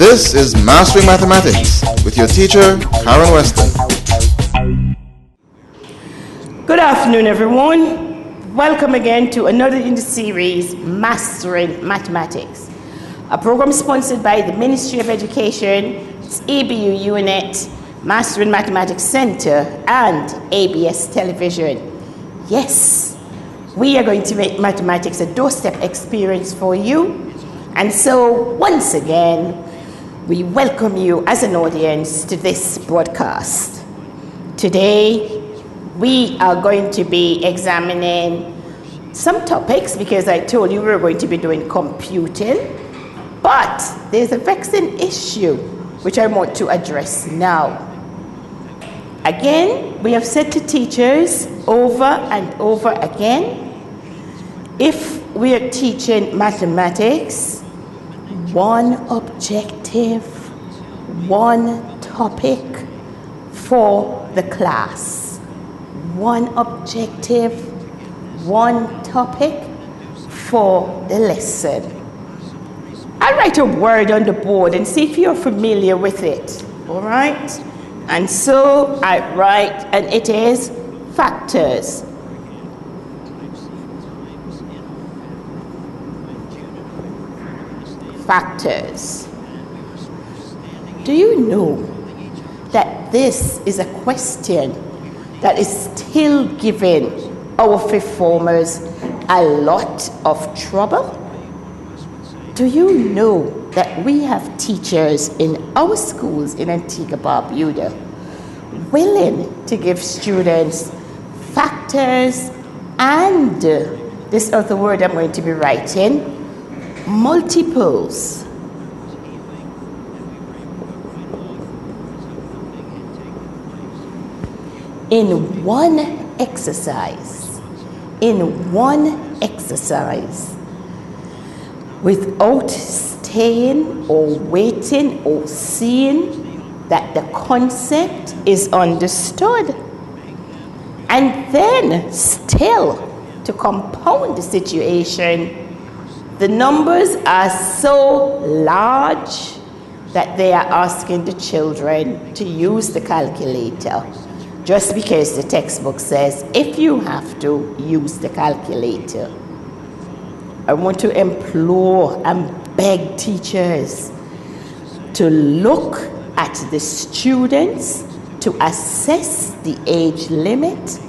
This is Mastering Mathematics with your teacher, Karen Weston. Good afternoon, everyone. Welcome again to another in the series, Mastering Mathematics, a program sponsored by the Ministry of Education, ABU Unit, Mastering Mathematics Center, and ABS Television. Yes, we are going to make mathematics a doorstep experience for you. And so, once again, we welcome you as an audience to this broadcast. Today, we are going to be examining some topics because I told you we were going to be doing computing, but there's a vexing issue which I want to address now. Again, we have said to teachers over and over again, if we are teaching mathematics, one objective, one topic for the class. One objective, one topic for the lesson. I'll write a word on the board and see if you're familiar with it, all right? And so I write, and it is factors. Factors. Do you know that this is a question that is still giving our fifth formers a lot of trouble? Do you know that we have teachers in our schools in Antigua Barbuda willing to give students factors and this other word I'm going to be writing, multiples? In one exercise, without staying or waiting or seeing that the concept is understood. And then still, to compound the situation, the numbers are so large that they are asking the children to use the calculator, just because the textbook says if you have to use the calculator. I want to implore and beg teachers to look at the students, to assess the age limit,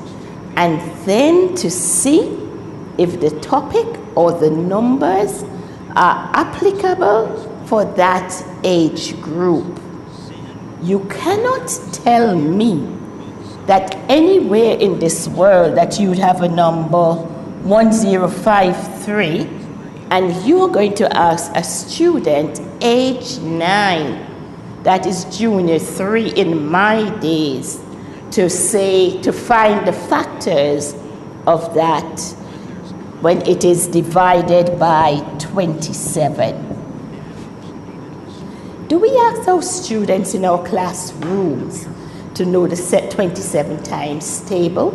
and then to see if the topic or the numbers are applicable for that age group. You cannot tell me that anywhere in this world that you'd have a number 1053 and you're going to ask a student age 9, that is junior 3 in my days, to find the factors of that when it is divided by 27. Do we ask our students in our classrooms to know the set 27 times table?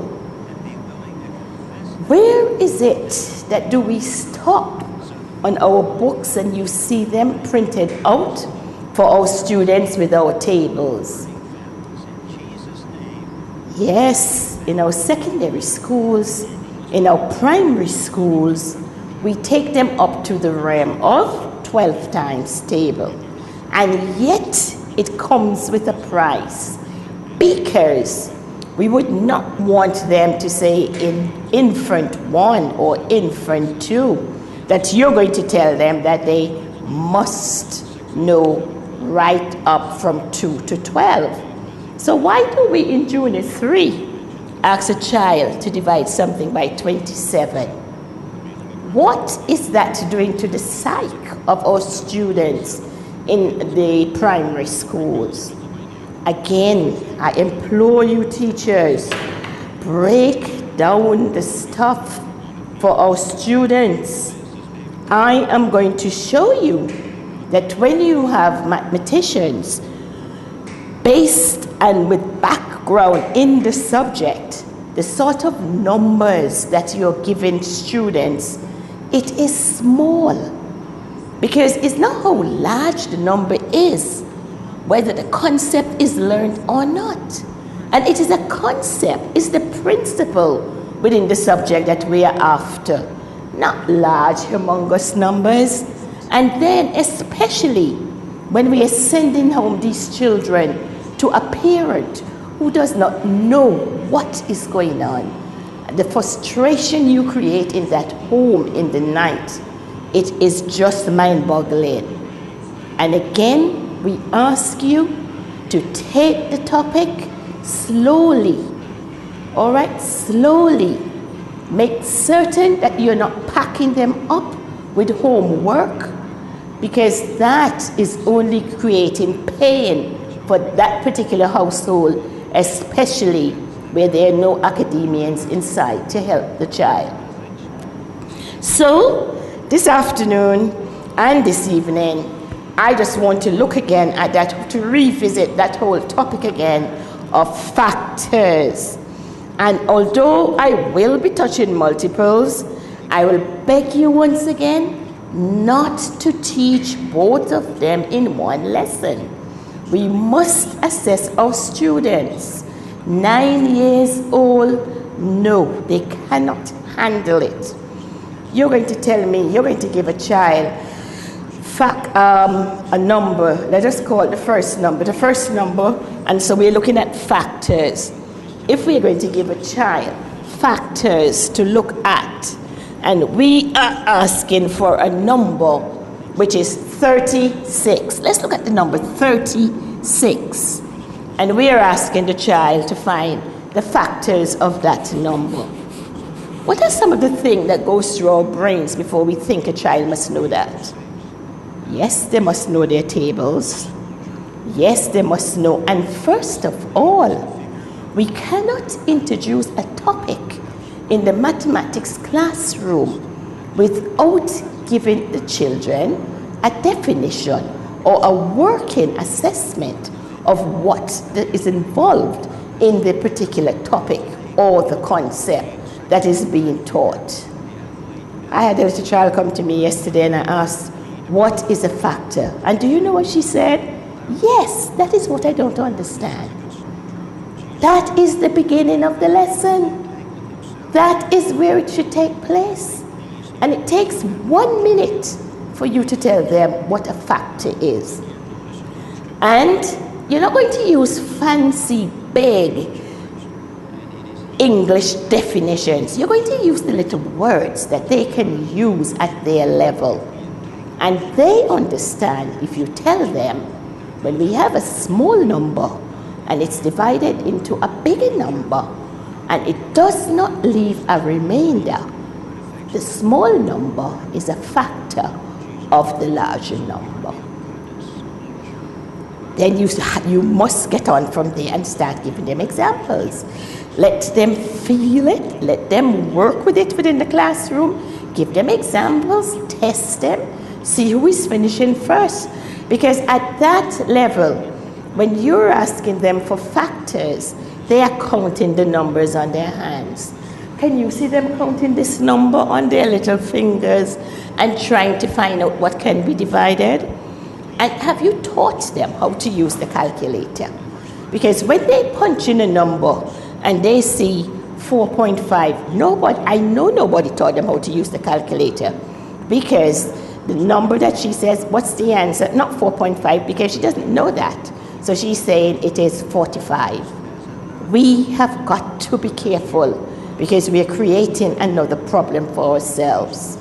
Where is it that do we stop on our books and you see them printed out for our students with our tables? Yes, in our secondary schools, in our primary schools, we take them up to the realm of 12 times table. And yet it comes with a price, because we would not want them to say in infant 1 or infant 2 that you're going to tell them that they must know right up from 2 to 12. So why do we in junior 3 ask a child to divide something by 27? What is that doing to the psyche of our students in the primary schools? Again, I implore you teachers, break down the stuff for our students. I am going to show you that when you have mathematicians based and with background in the subject, the sort of numbers that you're giving students, it is small. Because it's not how large the number is, whether the concept is learned or not. And it is a concept, it's the principle within the subject that we are after, not large, humongous numbers. And then especially when we are sending home these children to a parent who does not know what is going on, the frustration you create in that home in the night, it is just mind-boggling. And again, we ask you to take the topic slowly, all right, slowly. Make certain that you're not packing them up with homework, because that is only creating pain for that particular household, especially where there are no academians inside to help the child. So, this afternoon and this evening, I just want to look again at that, to revisit that whole topic again of factors. And although I will be touching multiples, I will beg you once again not to teach both of them in one lesson. We must assess our students. 9 years old, no, they cannot handle it. You're going to tell me, you're going to give a child a number, let us call it the first number, and so we're looking at factors. If we're going to give a child factors to look at, and we are asking for a number which is 36. Let's look at the number 36. And we are asking the child to find the factors of that number. What are some of the things that goes through our brains before we think a child must know that? Yes, they must know their tables. Yes, they must know. And first of all, we cannot introduce a topic in the mathematics classroom without giving the children a definition or a working assessment of what is involved in the particular topic or the concept that is being taught. I had a little child come to me yesterday and I asked, what is a factor? And do you know what she said? Yes, that is what I don't understand. That is the beginning of the lesson. That is where it should take place. And it takes 1 minute for you to tell them what a factor is. And you're not going to use fancy, big English definitions. You're going to use the little words that they can use at their level. And they understand if you tell them, when we have a small number and it's divided into a bigger number and it does not leave a remainder, the small number is a factor of the larger number. Then you must get on from there and start giving them examples. Let them feel it, let them work with it within the classroom, give them examples, test them, see who is finishing first. Because at that level, when you're asking them for factors, they are counting the numbers on their hands. Can you see them counting this number on their little fingers and trying to find out what can be divided? And have you taught them how to use the calculator? Because when they punch in a number and they see 4.5, I know nobody taught them how to use the calculator, because the number that she says, what's the answer? Not 4.5, because she doesn't know that. So she's saying it is 45. We have got to be careful, because we are creating another problem for ourselves.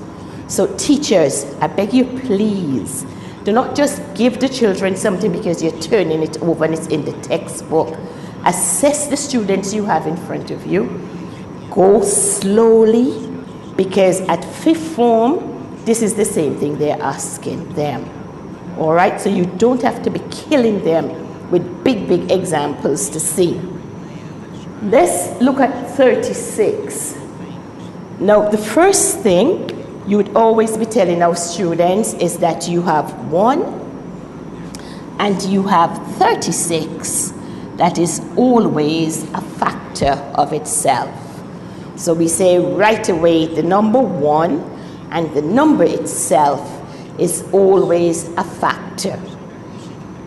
So teachers, I beg you, please, do not just give the children something because you're turning it over and it's in the textbook. Assess the students you have in front of you. Go slowly, because at fifth form, this is the same thing they're asking them. All right, so you don't have to be killing them with big, big examples to see. Let's look at 36. Now, the first thing you would always be telling our students is that you have 1 and you have 36. That is always a factor of itself. So we say right away the number 1 and the number itself is always a factor.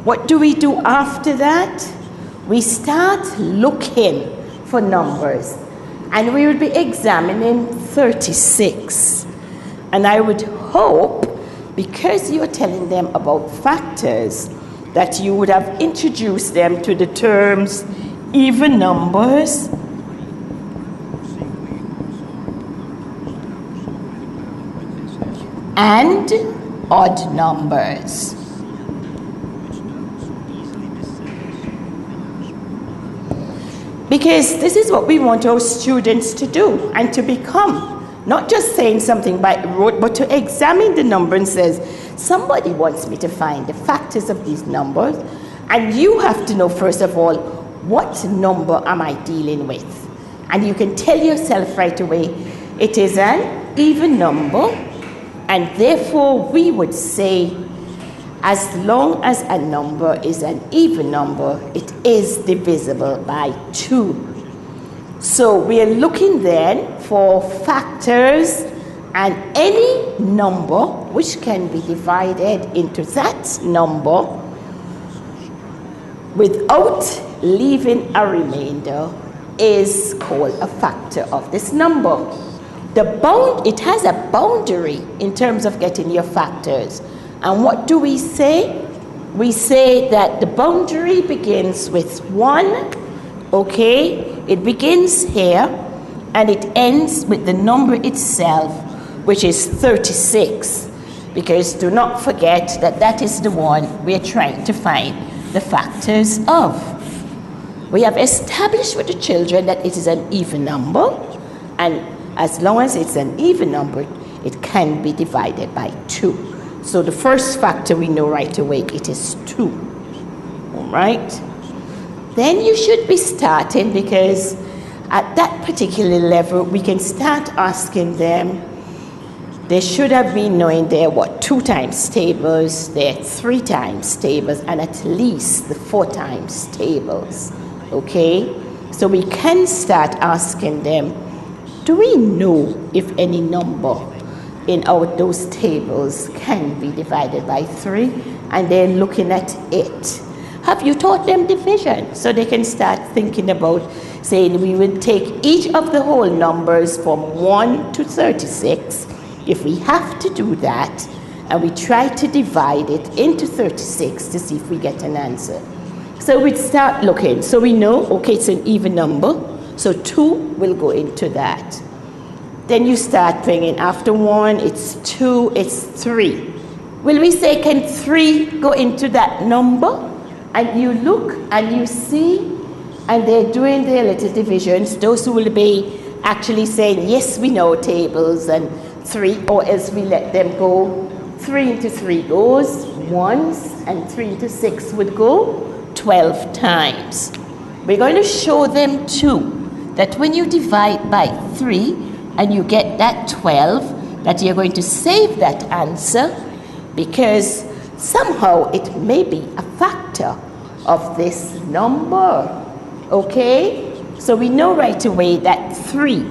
What do we do after that? We start looking for numbers, and we would be examining 36. And I would hope, because you're telling them about factors, that you would have introduced them to the terms even numbers and odd numbers. Because this is what we want our students to do and to become. Not just saying something by rote, but to examine the number and says, somebody wants me to find the factors of these numbers, and you have to know, first of all, what number am I dealing with? And you can tell yourself right away, it is an even number, and therefore we would say, as long as a number is an even number, it is divisible by 2. So we are looking then for factors and any number which can be divided into that number without leaving a remainder is called a factor of this number. It has a boundary in terms of getting your factors. And what do we say? We say that the boundary begins with 1, okay? It begins here, and it ends with the number itself, which is 36. Because do not forget that that is the one we are trying to find the factors of. We have established with the children that it is an even number, and as long as it's an even number, it can be divided by 2. So the first factor we know right away, it is 2. All right? Then you should be starting, because at that particular level, we can start asking them. They should have been knowing their 2 times tables, their 3 times tables, and at least the 4 times tables. Okay? So we can start asking them, do we know if any number in those tables can be divided by 3? And they're looking at it. Have you taught them division? So they can start thinking about saying we would take each of the whole numbers from 1 to 36. If we have to do that, and we try to divide it into 36 to see if we get an answer. So we'd start looking. So we know, okay, it's an even number. So 2 will go into that. Then you start bringing after 1, it's 2, it's 3. Will we say, can 3 go into that number? And you look and you see, and they're doing their little divisions. Those who will be actually saying, yes, we know tables and 3, or else we let them go. 3 into 3 goes once, and 3 into 6 would go 12 times. We're going to show them too that when you divide by 3 and you get that 12, that you're going to save that answer, because somehow it may be a factor of this number. Okay? So we know right away that 3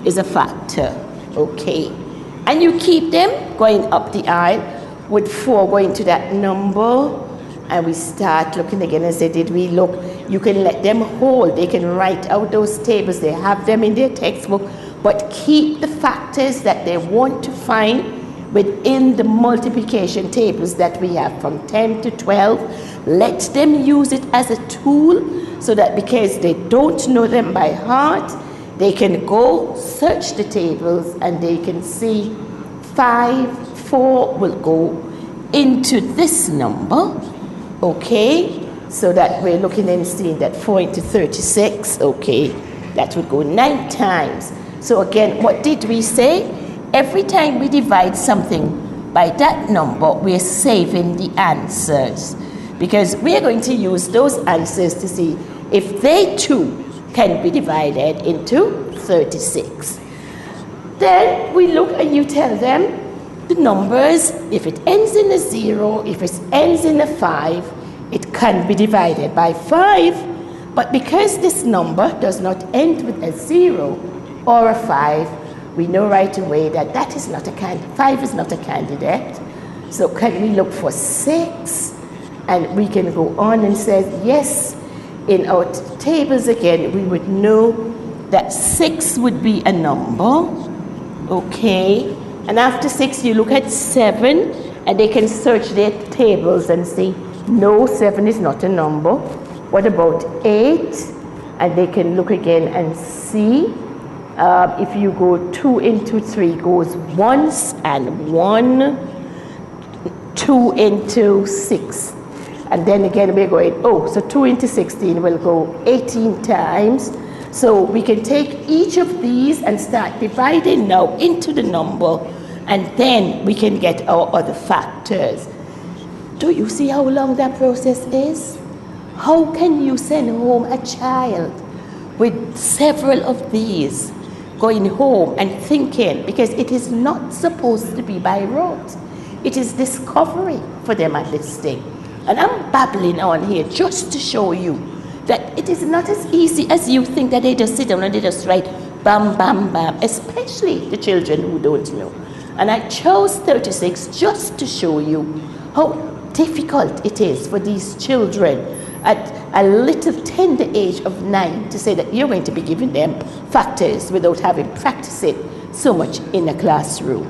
is a factor. Okay? And you keep them going up the aisle with 4 going to that number. And we start looking again and say, did we look? You can let them hold. They can write out those tables. They have them in their textbook. But keep the factors that they want to find within the multiplication tables that we have from 10 to 12. Let them use it as a tool, so that because they don't know them by heart, they can go search the tables and they can see 5, 4 will go into this number. Okay, so that we're looking and seeing that 4 into 36, okay, that would go 9 times. So again, what did we say? Every time we divide something by that number, we're saving the answers, because we're going to use those answers to see if they too can be divided into 36. Then we look and you tell them the numbers, if it ends in a 0, if it ends in a 5, it can be divided by 5. But because this number does not end with a 0 or a 5, we know right away that that is not a 5 is not a candidate. So can we look for 6? And we can go on and say, yes, in our tables again, we would know that 6 would be a number, okay? And after 6, you look at 7, and they can search their tables and say, no, 7 is not a number. What about 8? And they can look again and see. If you go 2 into 3 goes once, and 1, 2 into 6. And then again we're going, so 2 into 16 will go 18 times. So we can take each of these and start dividing now into the number, and then we can get our other factors. Do you see how long that process is? How can you send home a child with several of these going home and thinking, because it is not supposed to be by rote. It is discovery for them at this stage. And I'm babbling on here just to show you that it is not as easy as you think, that they just sit down and they just write bam, bam, bam, especially the children who don't know. And I chose 36 just to show you how difficult it is for these children at a little tender age of 9 to say that you're going to be giving them factors without having practiced it so much in a classroom.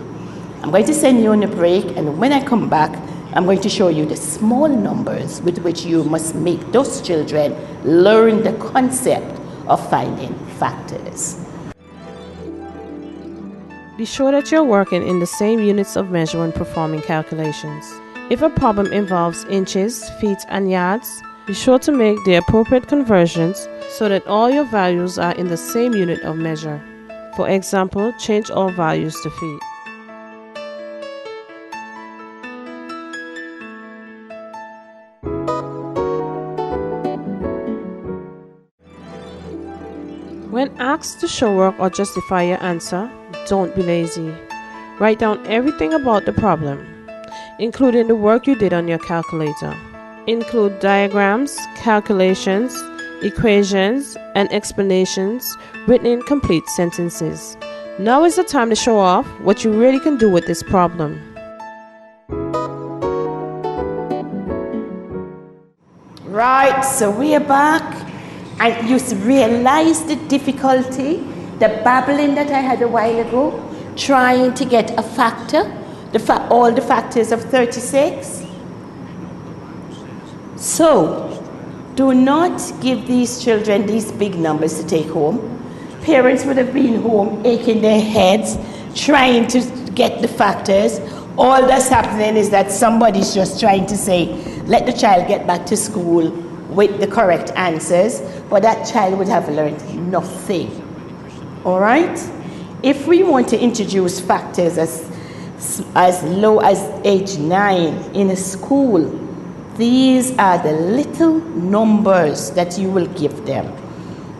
I'm going to send you on a break, and when I come back, I'm going to show you the small numbers with which you must make those children learn the concept of finding factors. Be sure that you're working in the same units of measure when performing calculations. If a problem involves inches, feet, and yards, be sure to make the appropriate conversions so that all your values are in the same unit of measure. For example, change all values to feet. When asked to show work or justify your answer, don't be lazy. Write down everything about the problem, including the work you did on your calculator. Include diagrams, calculations, equations, and explanations written in complete sentences. Now is the time to show off what you really can do with this problem. Right, so we are back. And you realize the difficulty, the babbling that I had a while ago, trying to get a factor, all the factors of 36. So, do not give these children these big numbers to take home. Parents would have been home aching their heads, trying to get the factors. All that's happening is that somebody's just trying to say, let the child get back to school with the correct answers, but that child would have learned nothing. All right? If we want to introduce factors as low as age 9 in a school, these are the little numbers that you will give them,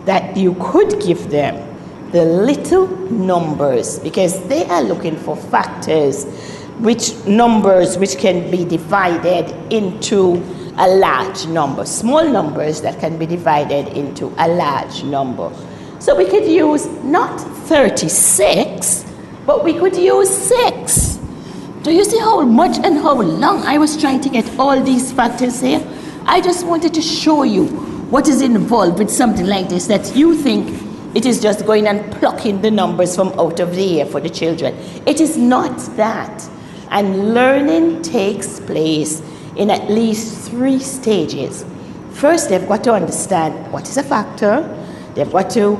that you could give them, the little numbers, because they are looking for factors, numbers which can be divided into a large number, small numbers that can be divided into a large number. So we could use not 36, but we could use 6. Do you see how much and how long I was trying to get all these factors here? I just wanted to show you what is involved with something like this, that you think it is just going and plucking the numbers from out of the air for the children. It is not that. And learning takes place in at least 3 stages. First, they've got to understand what is a factor. They've got to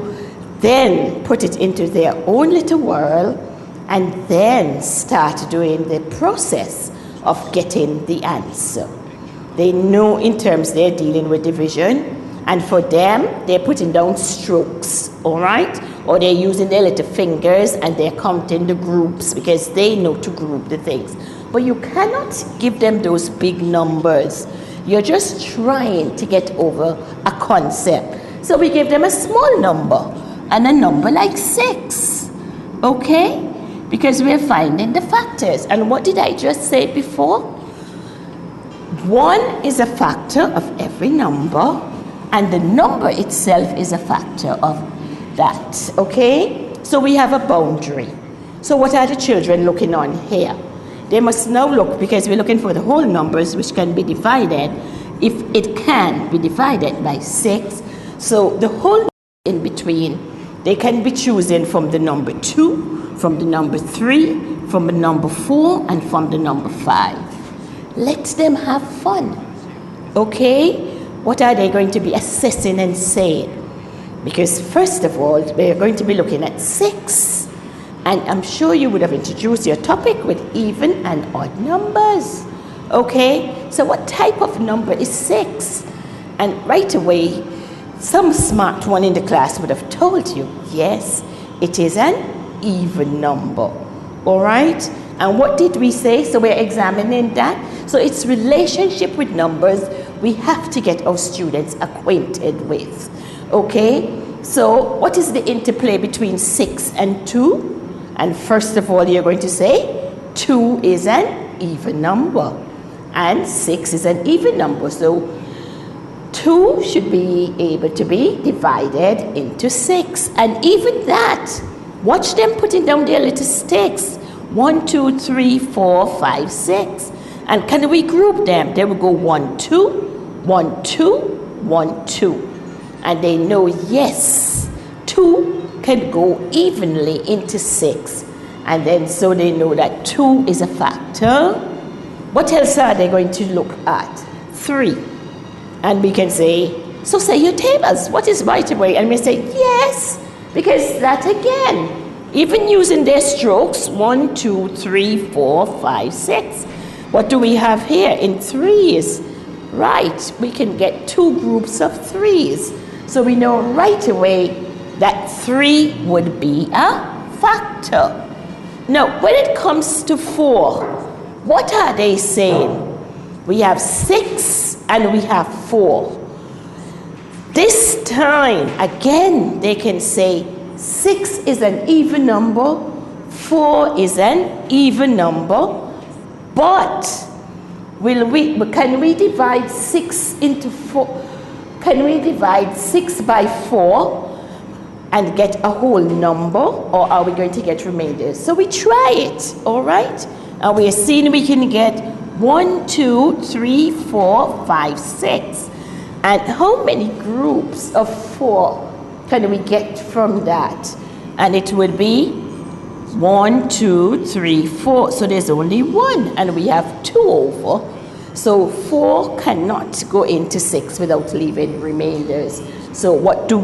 then put it into their own little world, and then start doing the process of getting the answer. They know in terms they're dealing with division, and for them, they're putting down strokes, all right? Or they're using their little fingers and they're counting the groups because they know to group the things. But you cannot give them those big numbers. You're just trying to get over a concept. So we give them a small number, and a number like 6, okay? Because we're finding the factors. And what did I just say before? 1 is a factor of every number, and the number itself is a factor of that, okay? So we have a boundary. So what are the children looking on here? they must now look, because we're looking for the whole numbers which can be divided, if it can be divided by 6. So the whole in between, they can be choosing from the number 2, from the number 3, from the number 4, and from the number 5. Let them have fun. Okay? What are they going to be assessing and saying? Because first of all, we're going to be looking at 6. And I'm sure you would have introduced your topic with even and odd numbers. Okay? So what type of number is 6? And right away, some smart one in the class would have told you, yes, it is an even number. All right? And what did we say? So we're examining that. So it's relationship with numbers we have to get our students acquainted with. Okay? So what is the interplay between 6 and 2? And first of all, you're going to say 2 is an even number and 6 is an even number. So 2 should be able to be divided into 6. And even that, watch them putting down their little sticks. 1, 2, 3, 4, 5, 6. And can we group them? They will go 1, 2, 1, 2, 1, 2. And they know, yes, 2 can go evenly into 6. And then so they know that 2 is a factor. What else are they going to look at? 3. And we can say, so say your tables. What is right away? And we say, yes, because that again, even using their strokes, 1, 2, 3, 4, 5, 6. What do we have here in 3s? Right, we can get 2 groups of 3s. So we know right away that 3 would be a factor. Now, when it comes to 4, what are they saying? We have 6 and we have 4. This time, again, they can say 6 is an even number, 4 is an even number, but can we divide 6 into 4? Can we divide 6 by 4 and get a whole number, or are we going to get remainders? So we try it, all right? And we are seeing we can get 1, 2, 3, 4, 5, 6. And how many groups of 4 can we get from that? And it would be 1, 2, 3, 4. So there's only 1, and we have 2 over. So 4 cannot go into 6 without leaving remainders. So what do?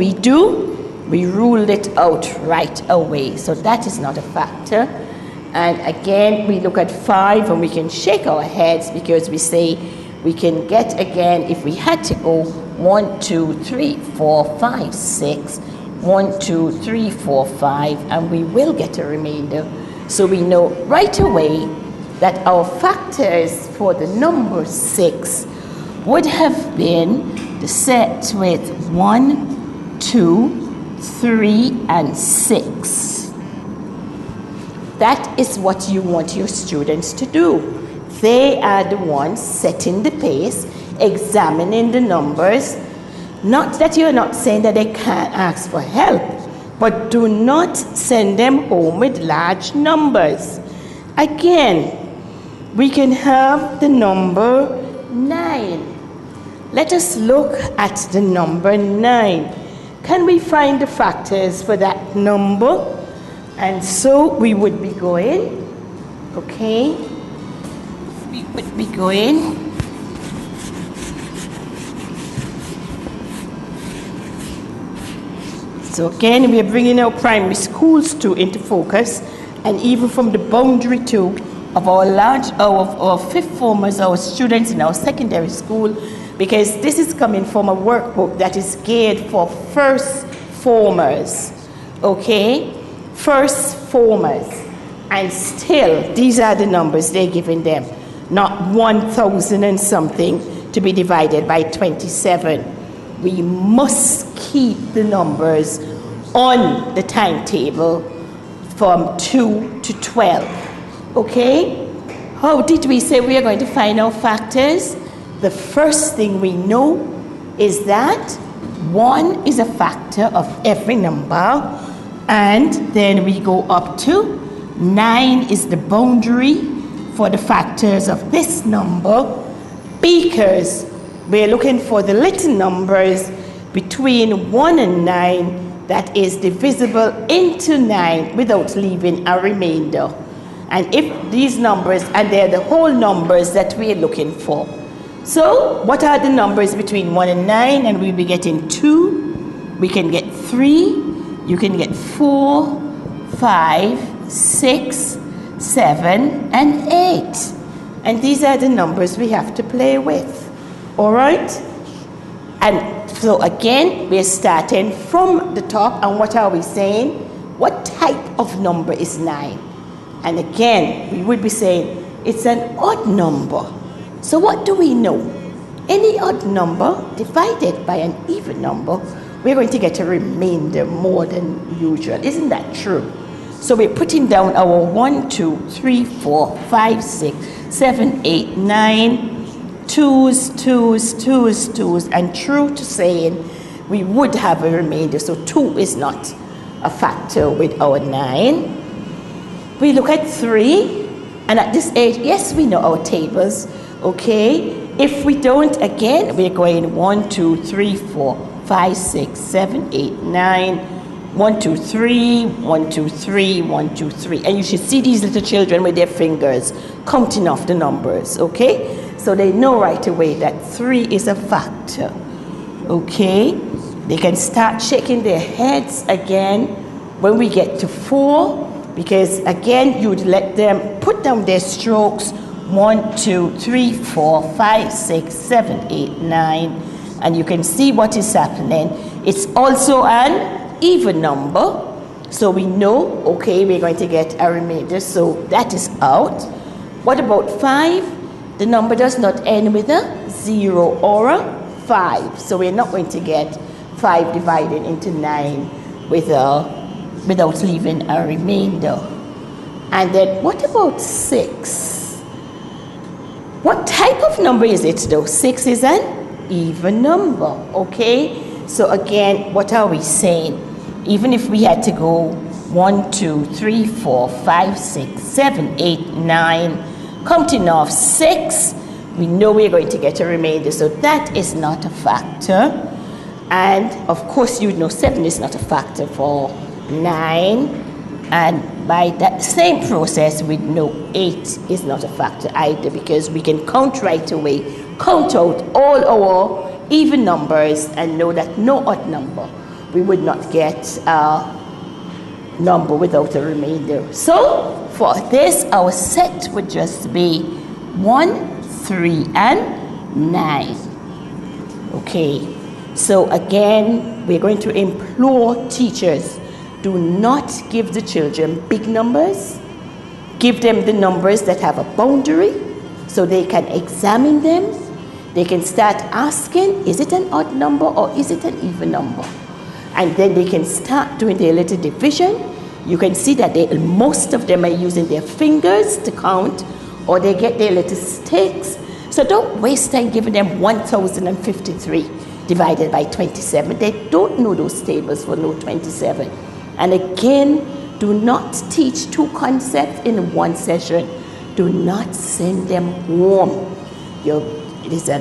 We rule it out right away. So that is not a factor. And again, we look at 5 and we can shake our heads because we say we can get again, if we had to go 1, 2, 3, 4, 5, 6, 1, 2, 3, 4, 5, and we will get a remainder. So we know right away that our factors for the number 6 would have been the set with 1, 2, 3, and 6. That is what you want your students to do. They are the ones setting the pace, examining the numbers. Not that you're not saying that they can't ask for help, but do not send them home with large numbers. Again, we can have the number 9. Let us look at the number 9. Can we find the factors for that number? And so we would be going, okay? We would be going so again, we are bringing our primary schools too into focus, and even from the boundary too of our fifth formers, our students in our secondary school, because this is coming from a workbook that is geared for first formers, okay? First formers. And still, these are the numbers they're giving them, not 1,000 and something to be divided by 27. We must keep the numbers on the timetable from 2 to 12. Okay? How did we say we are going to find our factors? The first thing we know is that 1 is a factor of every number, and then we go up to 9 is the boundary, for the factors of this number because we're looking for the little numbers between 1 and 9 that is divisible into 9 without leaving a remainder. And if these numbers, and they're the whole numbers that we're looking for. So what are the numbers between 1 and 9? And we'll be getting 2, we can get 3, you can get 4, 5, 6, 7, and 8. And these are the numbers we have to play with. All right? And so again, we're starting from the top. And what are we saying? What type of number is 9? And again, we would be saying it's an odd number. So what do we know? Any odd number divided by an even number, we're going to get a remainder more than usual. Isn't that true? So we're putting down our 1, 2, 3, 4, 5, 6, 7, 8, 9, twos, and true to saying we would have a remainder. So 2 is not a factor with our 9. We look at 3, and at this age, yes, we know our tables, okay? If we don't, again, we're going 1, 2, 3, 4, 5, 6, 7, 8, 9, 1, 2, 3, 1, 2, 3, 1, 2, 3. And you should see these little children with their fingers counting off the numbers, okay? So they know right away that 3 is a factor, okay? They can start shaking their heads again when we get to 4, because again, you'd let them put down their strokes 1, 2, 3, 4, 5, 6, 7, 8, 9, and you can see what is happening. It's also an even number, so we know, okay, we're going to get a remainder, so that is out. What about 5? The number does not end with a 0 or a 5, so we're not going to get 5 divided into 9 without leaving a remainder. And then what about 6? What type of number is it though? 6 is an even number, okay? So again, what are we saying? Even if we had to go 1, 2, 3, 4, 5, 6, 7, 8, 9, counting off 6, we know we're going to get a remainder, so that is not a factor. And of course, you know 7 is not a factor for 9, and by that same process, we know 8 is not a factor either, because we can count right away, count out all our even numbers and know that no odd number, we would not get a number without a remainder. So for this, our set would just be 1, 3, and 9. Okay, so again, we're going to implore teachers, do not give the children big numbers. Give them the numbers that have a boundary so they can examine them. They can start asking, is it an odd number or is it an even number? And then they can start doing their little division. You can see that most of them are using their fingers to count, or they get their little sticks. So don't waste time giving them 1053 divided by 27. They don't know those tables for no 27. And again, do not teach 2 concepts in one session. Do not send them home. It is a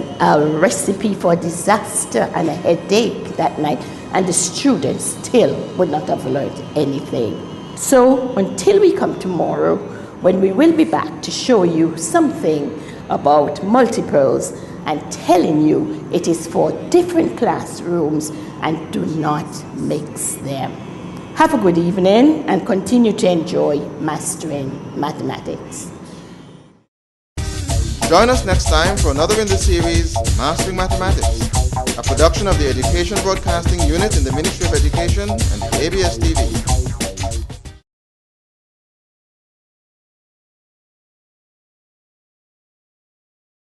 recipe for disaster and a headache that night, and the students still would not have learned anything. So until we come tomorrow, when we will be back to show you something about multiples and telling you it is for different classrooms, and do not mix them. Have a good evening and continue to enjoy mastering mathematics. Join us next time for another in the series, Mastering Mathematics, a production of the Education Broadcasting Unit in the Ministry of Education and ABS TV.